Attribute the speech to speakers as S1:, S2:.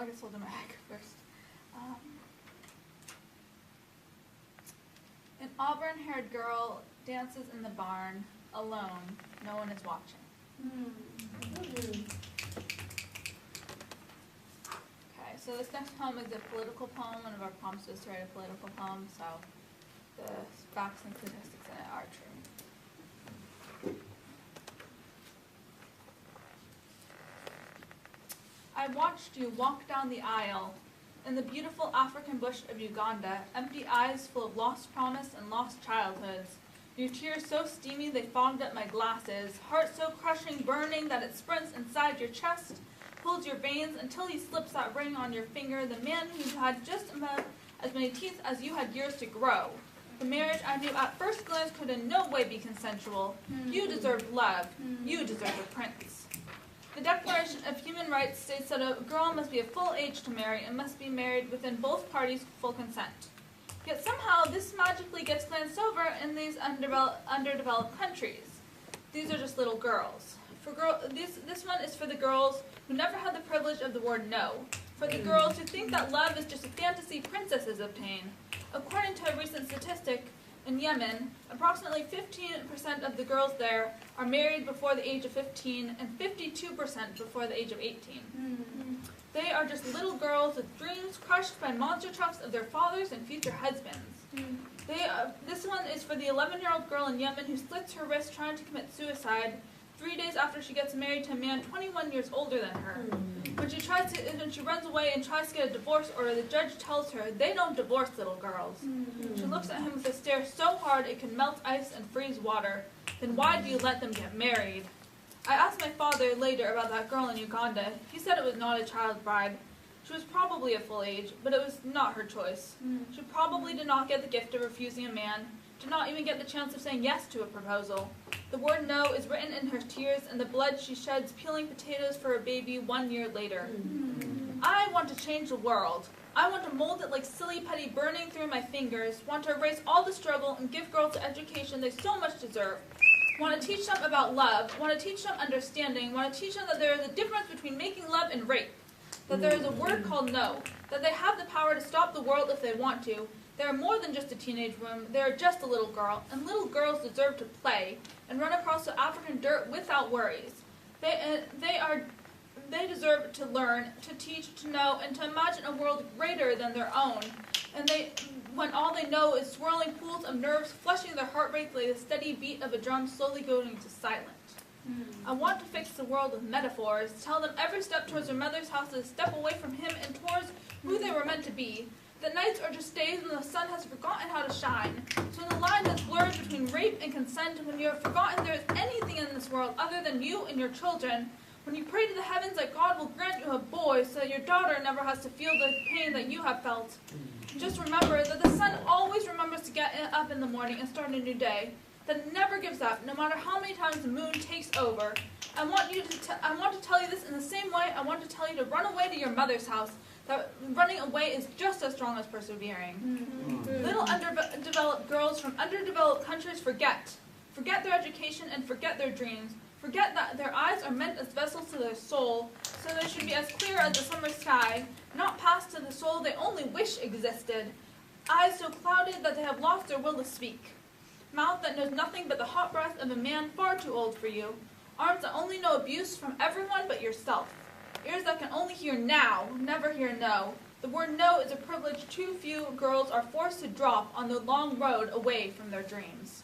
S1: I guess I'll do my haiku first. An auburn-haired girl dances in the barn, alone. No one is watching. Okay, so this next poem is a political poem. One of our prompts was to write a political poem, so the facts and statistics in it are true. I watched you walk down the aisle in the beautiful African bush of Uganda, empty eyes full of lost promise and lost childhoods. Your tears so steamy they fogged up my glasses, heart so crushing, burning that it sprints inside your chest, pulls your veins until he slips that ring on your finger, the man who had just about as many teeth as you had years to grow. The marriage I knew at first glance could in no way be consensual. You deserved love. You deserved a prince. The Declaration of Human Rights states that a girl must be of full age to marry and must be married within both parties' full consent. Yet somehow this magically gets glanced over in these underdeveloped countries. These are just little girls. This one is for the girls who never had the privilege of the word no. For the girls who think that love is just a fantasy princesses obtain. According to a recent statistic, in Yemen, approximately 15% of the girls there are married before the age of 15 and 52% before the age of 18. They are just little girls with dreams crushed by monster trucks of their fathers and future husbands. This one is for the 11-year-old girl in Yemen who slits her wrist trying to commit suicide 3 days after she gets married to a man 21 years older than her. When she runs away and tries to get a divorce order, the judge tells her, "They don't divorce little girls." She looks at him with a stare so hard it can melt ice and freeze water. Then why do you let them get married? I asked my father later about that girl in Uganda. He said it was not a child bride. She was probably of full age, but it was not her choice. She probably did not get the gift of refusing a man, did not even get the chance of saying yes to a proposal. The word no is written in her tears and the blood she sheds peeling potatoes for a baby 1 year later. I want to change the world. I want to mold it like silly putty burning through my fingers, want to erase all the struggle and give girls the education they so much deserve. Want to teach them about love, want to teach them understanding, want to teach them that there is a difference between making love and rape, that there is a word called no, that they have the power to stop the world if they want to. They are more than just a teenage woman, they are just a little girl, and little girls deserve to play and run across the African dirt without worries. They deserve to learn, to teach, to know, and to imagine a world greater than their own. And when all they know is swirling pools of nerves flushing their heart rate like the steady beat of a drum slowly going to silent. I want to fix the world with metaphors, tell them every step towards their mother's house is a step away from him and towards who they were meant to be. That nights are just days when the sun has forgotten how to shine. So when the line has blurred between rape and consent, when you have forgotten there is anything in this world other than you and your children, when you pray to the heavens that God will grant you a boy so that your daughter never has to feel the pain that you have felt, just remember that the sun always remembers to get up in the morning and start a new day. That it never gives up, no matter how many times the moon takes over. I want to tell you this in the same way I want to tell you to run away to your mother's house. That running away is just as strong as persevering. Little underdeveloped girls from underdeveloped countries forget their education and forget their dreams. Forget that their eyes are meant as vessels to their soul, so they should be as clear as the summer sky, not passed to the soul they only wish existed. Eyes so clouded that they have lost their will to speak. Mouth that knows nothing but the hot breath of a man far too old for you. Arms that only know abuse from everyone but yourself. Ears that can only hear now, never hear no. The word no is a privilege too few girls are forced to drop on the long road away from their dreams.